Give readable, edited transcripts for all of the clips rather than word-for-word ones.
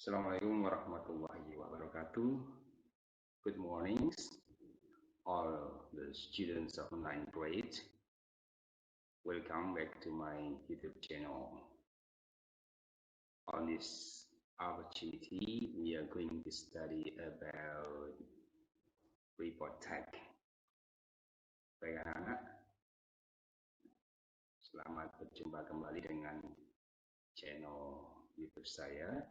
Assalamualaikum warahmatullahi wabarakatuh. Good morning, all the students of ninth grade. Welcome back to my YouTube channel. On this opportunity, we are going to study about report tag. Baik anak-anak, selamat berjumpa kembali dengan channel YouTube saya.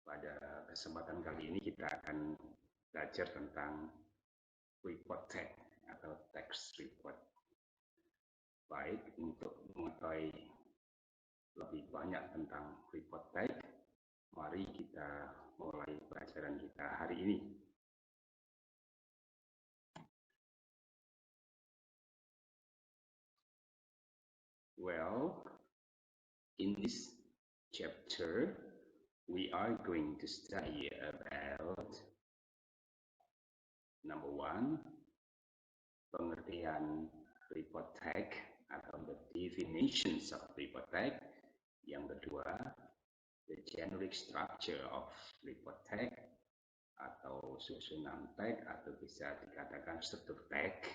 Pada kesempatan kali ini kita akan belajar tentang report tag atau text report. Baik, untuk mengetahui lebih banyak tentang report tag, mari kita mulai pelajaran kita hari ini. Well, in this chapter, we are going to study about number one, pengertian report tag atau the definitions of report tag. Yang kedua, the generic structure of report tag atau susunan tag atau bisa dikatakan struktur tag.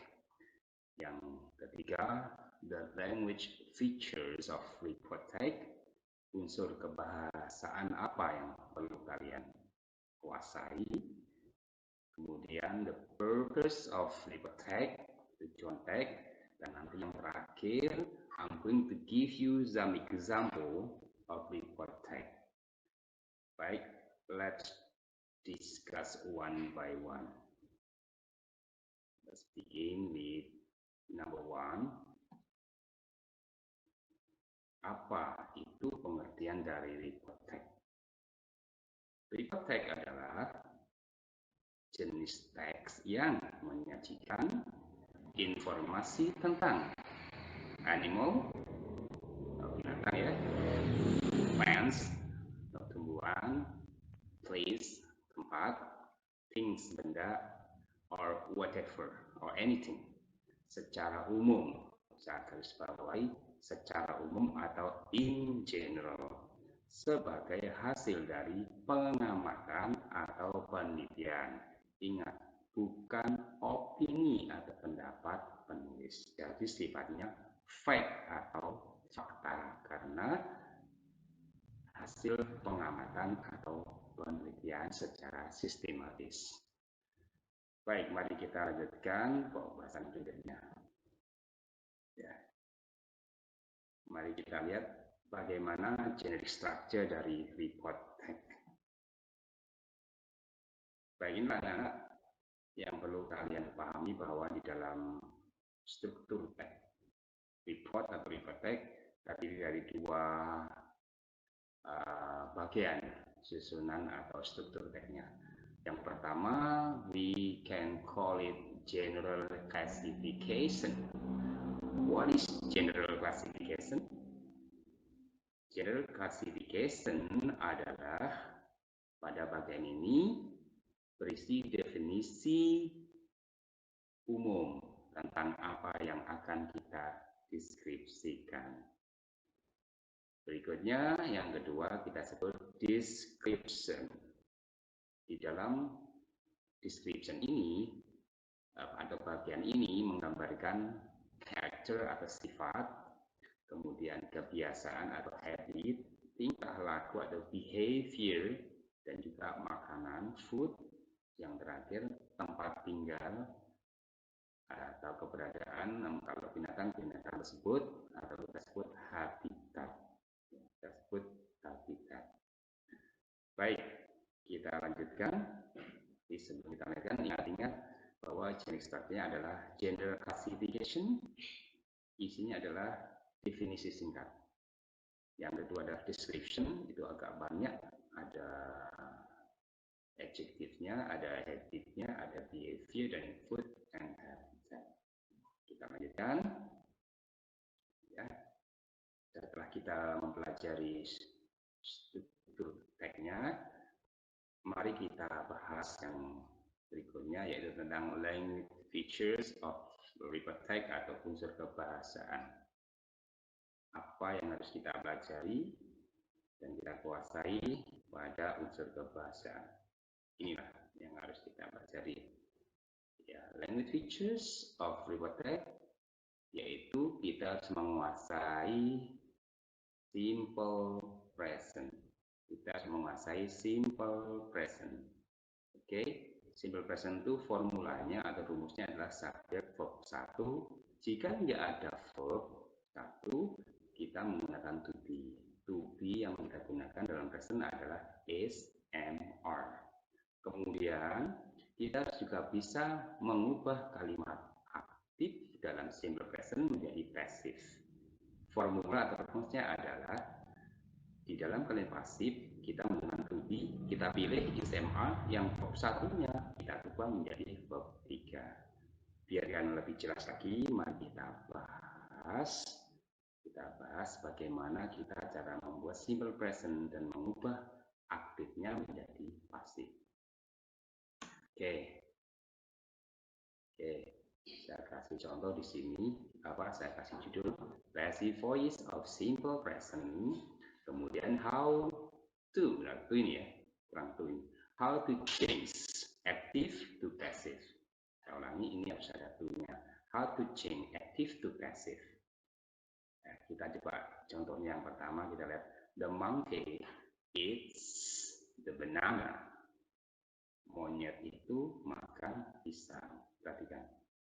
Yang ketiga, the language features of report tag, unsur kebahasaan apa yang perlu kalian kuasai. Kemudian the purpose of report tag, tujuan tag, dan nanti yang terakhir, I'm going to give you some example of report tag. Baik, let's discuss one by one. Let's begin with number one. Apa itu pengertian dari report tag? Report tag adalah jenis teks yang menyajikan informasi tentang animal, binatang ya, plants, tumbuhan, place, tempat, things, benda, or whatever, or anything, secara umum, saya garis bawahi, secara umum atau in general, sebagai hasil dari pengamatan atau penelitian. Ingat, bukan opini atau pendapat penulis. Jadi sifatnya fact atau fakta karena hasil pengamatan atau penelitian secara sistematis. Baik, mari kita lanjutkan pembahasan berikutnya. Ya. Mari kita lihat bagaimana generic structure dari report tag. Baik, ini anak-anak yang perlu kalian pahami bahwa di dalam struktur tag report atau report tag terdiri dari dua bagian susunan atau struktur tagnya. Yang pertama, we can call it general classification. What is general classification? General classification adalah pada bagian ini berisi definisi umum tentang apa yang akan kita deskripsikan. Berikutnya, yang kedua kita sebut description. Di dalam description ini atau bagian ini menggambarkan karakter atau sifat, kemudian kebiasaan atau habit, tingkah laku atau behavior, dan juga makanan, food, yang terakhir tempat tinggal atau keberadaan kalau binatang tersebut atau kita sebut habitat. Baik, kita lanjutkan. Sebelum kita lanjutkan, ingat bahwa generic structure-nya adalah general classification, isinya adalah definisi singkat. Yang kedua adalah description, itu agak banyak, ada adjektifnya, ada habitnya, ada behavior, dan food and habitat. Kita lanjutkan. Ya. Setelah kita mempelajari struktur tag-nya, mari kita bahas yang berikutnya, yaitu tentang language features of report tag atau unsur kebahasaan. Apa yang harus kita pelajari dan kita kuasai pada unsur kebahasaan. Inilah yang harus kita pelajari. Ya, language features of report text, yaitu kita harus menguasai simple present. Kita harus menguasai simple present. Oke, simple present itu formulanya atau rumusnya adalah subjek verb 1. Jika tidak ada verb 1, kita menggunakan to be. To be yang kita gunakan dalam present adalah is, am, are. Kemudian kita juga bisa mengubah kalimat aktif dalam simple present menjadi pasif. Formula atau rumusnya adalah di dalam kalimat pasif kita menggunakan to be, kita pilih is, am, are, yang verb satunya kita ubah menjadi verb 3. Biar yang lebih jelas lagi, mari kita bahas bagaimana kita cara membuat simple present dan mengubah aktifnya menjadi pasif. Oke, saya kasih contoh di sini. Saya kasih judul passive voice of simple present. Kemudian how to, ini ya, kurang to ini. How to change active to passive. Saya ulangi, ini harus ada to-nya. How to change active to passive. Kita coba contohnya yang pertama, kita lihat the monkey eats the banana. Monyet itu makan pisang. Perhatikan,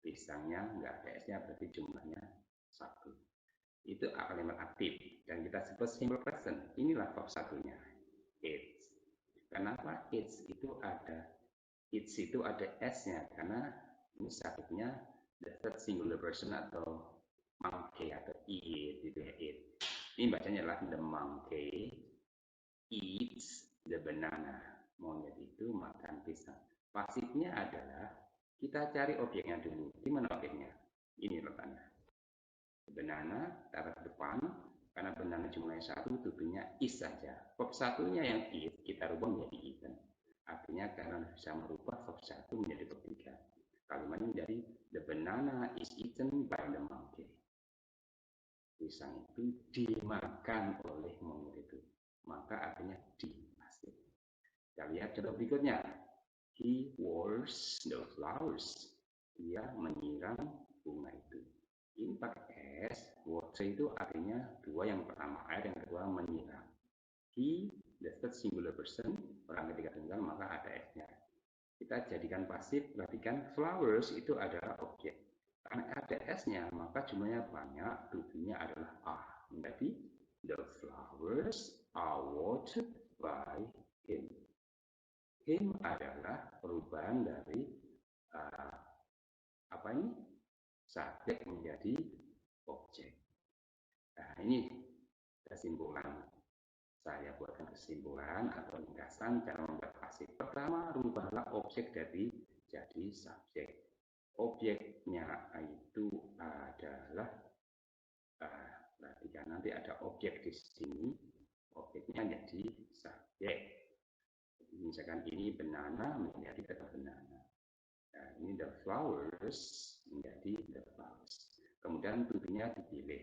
pisangnya nggak ada S-nya, berarti jumlahnya 1. Itu kalimat aktif dan kita sebut simple present. Inilah verb satunya, eats. Kenapa eats itu ada S-nya? Karena ini subjeknya the third singular person atau monkey atau eat gitu ya, eat. Ini bacanya adalah the monkey eats the banana. Monyet itu makan pisang. Pasifnya adalah kita cari objeknya dulu. Di mana objeknya? Ini letaknya. Banana taruh depan, karena banana jumlahnya 1, tubuhnya is saja. Verb satunya yang eat kita rubah menjadi eaten. Artinya karena bisa merubah verb 1 menjadi verb 3. Kalimatnya menjadi the banana is eaten by the monkey. Pisang itu dimakan oleh monyet itu. Maka artinya di. Kita lihat contoh berikutnya. He waters the flowers. Dia menyiram bunga itu. Ini pakai S. Water itu artinya dua, yang pertama air, yang kedua menyiram. He, the third singular person, orang ketiga tunggal, maka ada S-nya. Kita jadikan pasif, perhatikan flowers itu adalah objek. Karena ada S-nya, maka jumlahnya banyak, tubuhnya adalah A. Menjadi the flowers are watered by him. Him adalah perubahan dari subjek menjadi objek. Nah, ini kesimpulan. Saya buatkan kesimpulan atau ringkasan cara membuat pasif. Pertama, rubahlah objek jadi subjek. Objeknya itu adalah perhatikan, nanti ada objek di sini. Objeknya jadi subjek. Misalkan ini banana menjadi kata banana. Nah, ini the flowers menjadi the flowers. Kemudian tubuhnya dipilih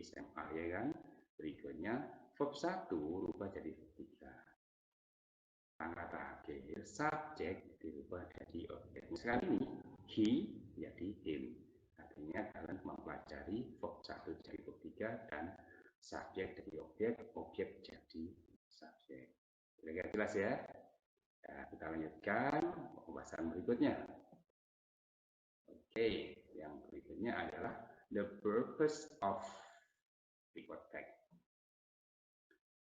SMA, ya kan? Berikutnya verb 1 rubah jadi verb 3. Angka terakhir subjek dirubah jadi objek. Misalkan ini he jadi him. Artinya kalian mempelajari verb 1 jadi verb 3 dan subjek jadi objek jadi subjek. Kira-kira jelas ya? Nah, kita lanjutkan pembahasan berikutnya. Oke, yang berikutnya adalah the purpose of report text.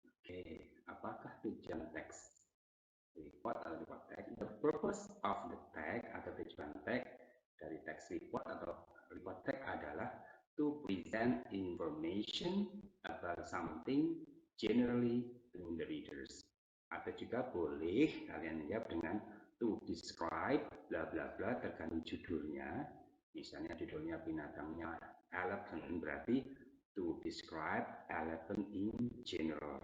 Oke, apakah tujuan teks report atau report text? The purpose of the text atau tujuan teks dari teks report atau report text adalah to present information about something generally to the readers. Atau juga boleh kalian jawab dengan to describe bla bla bla, tergantung judulnya. Misalnya judulnya binatangnya elephant, berarti to describe elephant in general.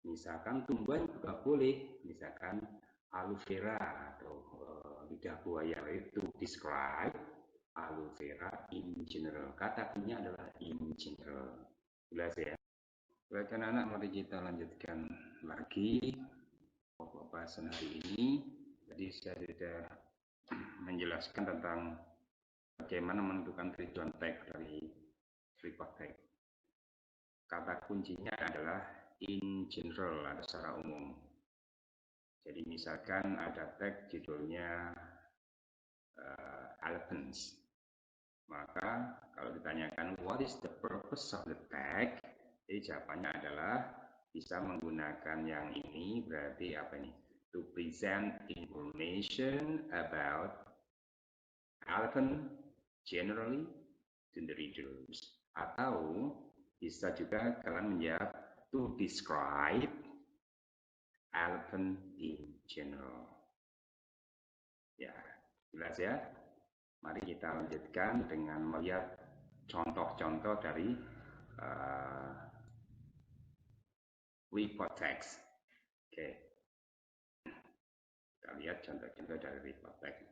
Misalkan tumbuhan juga boleh, misalkan aloe vera atau lidah buaya, itu describe aloe vera in general. Kata kuncinya adalah in general. Jelas ya? Baik anak-anak, mari kita lanjutkan lagi pokok bahasan hari ini. Jadi saya sudah menjelaskan tentang bagaimana menentukan tujuan tag dari report tag. Kata kuncinya adalah in general atau secara umum. Jadi misalkan ada tag judulnya elephants. Maka kalau ditanyakan what is the purpose of the tag, jadi jawabannya adalah bisa menggunakan yang ini, berarti apa ini? To present information about elephant generally to the readers. Atau bisa juga kalian menjawab to describe elephant in general. Ya, jelas ya? Mari kita lanjutkan dengan melihat contoh-contoh dari report text. Oke, kita lihat contoh-contoh dari report text.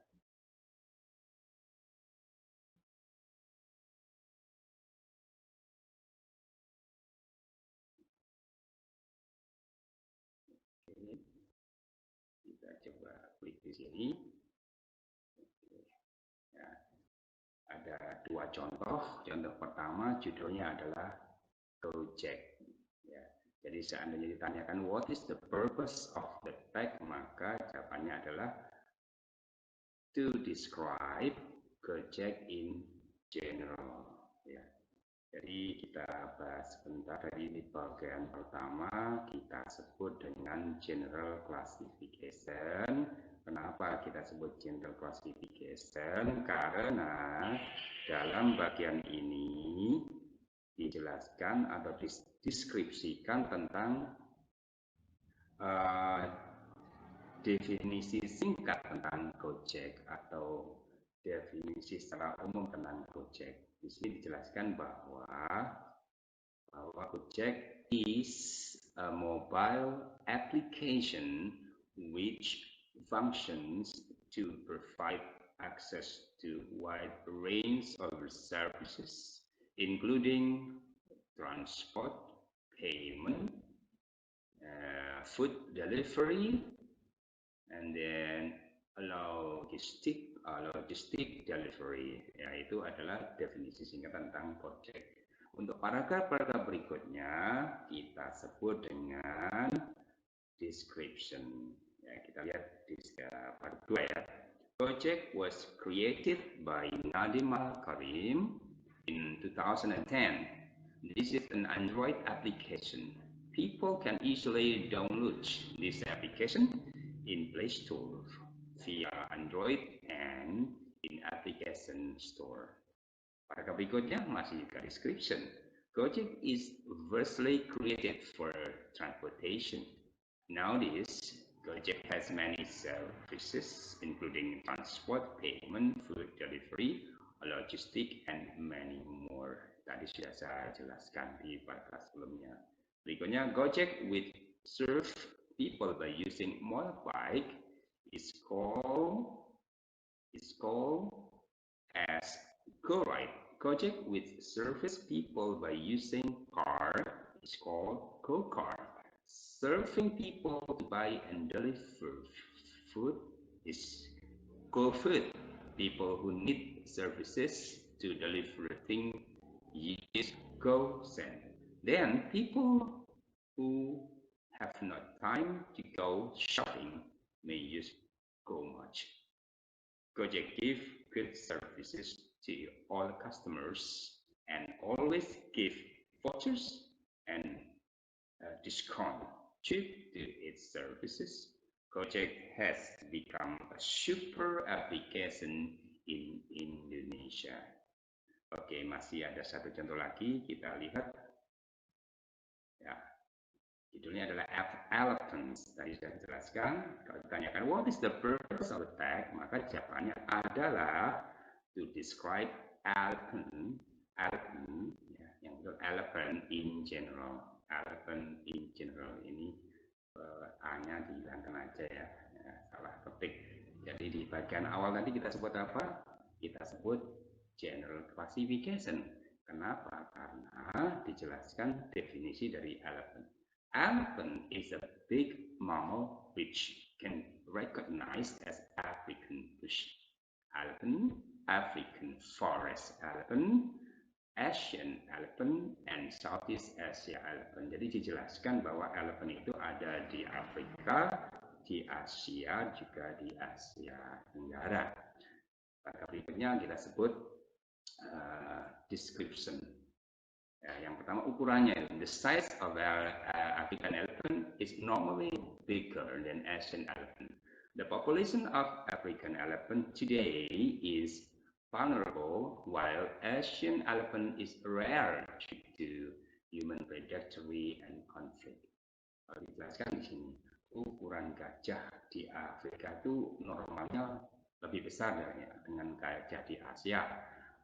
Oke, kita coba klik di sini. Ya, ada dua contoh. Contoh pertama judulnya adalah project. Ya, jadi seandainya ditanyakan what is the purpose of the tag, maka jawabannya adalah to describe project in general. Ya. Jadi kita bahas sebentar dari di bagian pertama kita sebut dengan general classification. Kenapa kita sebut general classification? Karena dalam bagian ini dijelaskan atau deskripsikan tentang definisi singkat tentang Gojek atau definisi secara umum tentang Gojek. Di sini dijelaskan bahwa Gojek is a mobile application which functions to provide access to wide range of services, including transport, payment, food delivery, and then logistic delivery, yaitu adalah definisi singkat tentang Gojek. Untuk paragraf-paragraf berikutnya kita sebut dengan description. Ya, kita lihat di part 2 ya. Gojek was created by Nadiem Al-Karim in 2010. This is an Android application. People can easily download this application in Play Store via Android and in application store. Paragraf berikutnya masih juga description. Gojek is firstly created for transportation. Nowadays, Gojek has many services including transport, payment, food delivery, logistic, and many more. Tadi sudah saya jelaskan di paragraf sebelumnya. Berikutnya, Gojek will serve people by using motorbike is called as GoRide. Gojek with service people by using car is called GoCar. Serving people to buy and deliver food is GoFood. People who need services to deliver things use GoSend. Then people who have not time to go shopping may use GoMuch. Gojek give good services to all customers and always give vouchers and discount to its services. Gojek has become a super application in Indonesia. Oke, masih ada satu contoh lagi, kita lihat. Ya, judulnya adalah elephants. Tadi sudah dijelaskan. Kalau ditanyakan what is the purpose of the tag, maka jawabannya adalah to describe elephant, ya, yang betul elephant in general. Elephant in general ini A-nya dihilangkan aja ya, salah ketik. Jadi di bagian awal tadi kita sebut apa? Kita sebut general classification. Kenapa? Karena dijelaskan definisi dari elephant. Elephant is a big mammal which can recognize as African bush elephant, African forest elephant, Asian elephant, and Southeast Asia elephant. Jadi dijelaskan bahwa elephant itu ada di Afrika, di Asia, juga di Asia Tenggara. Pada berikutnya kita sebut description. Yang pertama ukurannya, the size of African elephant is normally bigger than Asian elephant. The population of African elephant today is vulnerable, while Asian elephant is rare due to human predatory and conflict. Dijelaskan di sini, ukuran gajah di Afrika itu normalnya lebih besar dengan gajah di Asia.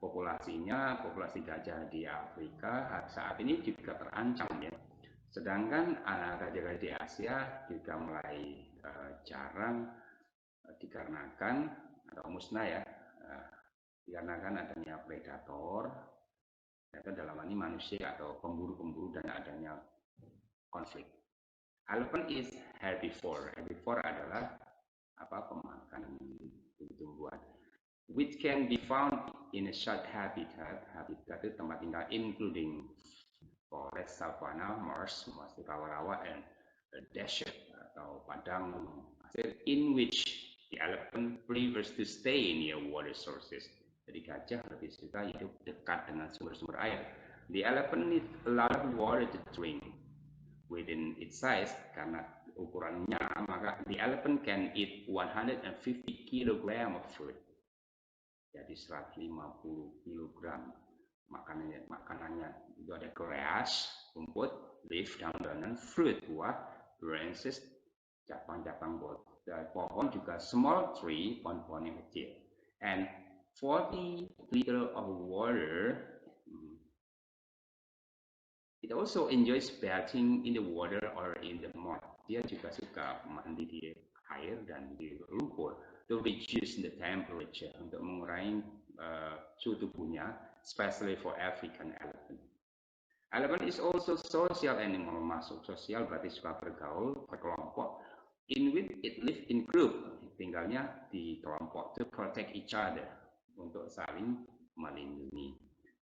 Populasi gajah di Afrika saat ini juga terancam ya. Sedangkan gajah-gajah di Asia juga mulai jarang dikarenakan atau musnah ya, dikarenakan adanya predator, yaitu dalam hal ini manusia atau pemburu-pemburu dan adanya konflik. Elephant is herbivore. Herbivore adalah pemakan tumbuhan. Which can be found in a short habitat. Habitat itu tempat tinggal including forest, savannah, marsh, rawa-rawa, and desert atau padang pasir, in which the elephant prefers to stay near water sources. Jadi gajah lebih suka hidup dekat dengan sumber-sumber air. The elephant needs a lot of water to drink. Within its size, karena ukurannya, maka the elephant can eat 150 kg of food. Jadi 150 kg makanannya. Itu ada grass, rumput, leaf, daun-daunan, fruit, buah, branches, cabang-cabang pohon, juga small tree, pohon-pohon yang kecil. And 40 liter of water. It also enjoys bathing in the water or in the mud. Dia juga suka mandi di air dan di lumpur. To reduce the temperature, untuk mengurangi suhu tubuhnya, especially for African elephant. Elephant is also social animal. Masuk sosial berarti suka bergaul, berkelompok. In which it live in group, tinggalnya di kelompok. To protect each other, untuk saling melindungi.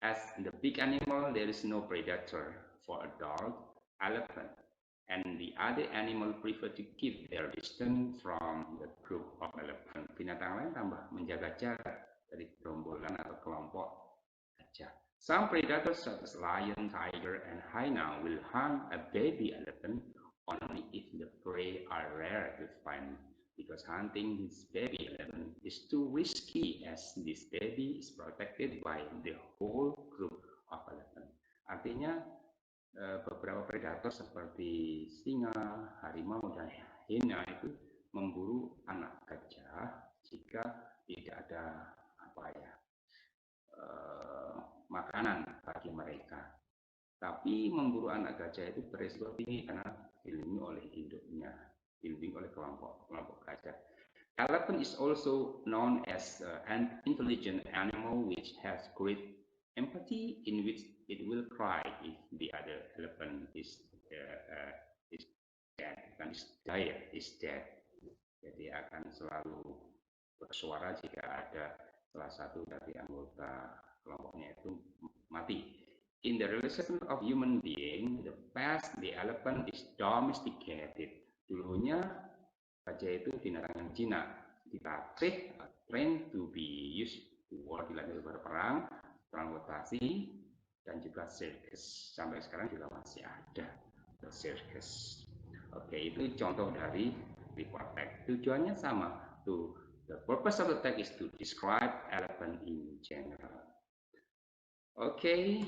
As the big animal, there is no predator for a dog, elephant, and the other animal prefer to keep their distance from the group of elephant. Binatang lain tambah menjaga jarak dari gerombolan atau kelompok gajah. Some predators such as lion, tiger, and hyena will hunt a baby elephant only if the prey are rare to find, because hunting this baby elephant is too risky as this baby is protected by the whole group of elephant. Artinya beberapa predator seperti singa, harimau, dan hyena itu memburu anak gajah jika tidak ada makanan bagi mereka. Tapi memburu anak gajah itu berisiko tinggi karena dilindungi oleh induknya, dilindungi oleh kelompok gajah. Elephant is also known as an intelligent animal which has great empathy, in which it will cry if the other elephant is dead, is dead. Jadi akan selalu bersuara jika ada salah satu dari anggota kelompoknya itu mati. In the relation of human being, the past the elephant is domesticated. Dulunya gajah itu binatang yang jinak, dilatih, trained to be used to war, dilatih berperang, transportasi, dan juga circus. Sampai sekarang juga masih ada circus. Oke, itu contoh dari report tag. Tujuannya sama. The purpose of the tag is to describe elephant in general. Okay,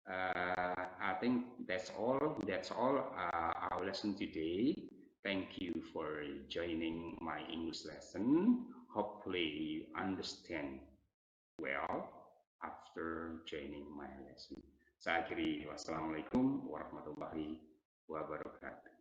I think that's all. That's all our lesson today. Thank you for joining my English lesson. Hopefully you understand well after joining my lesson. Saya akhiri, wassalamualaikum warahmatullahi wabarakatuh.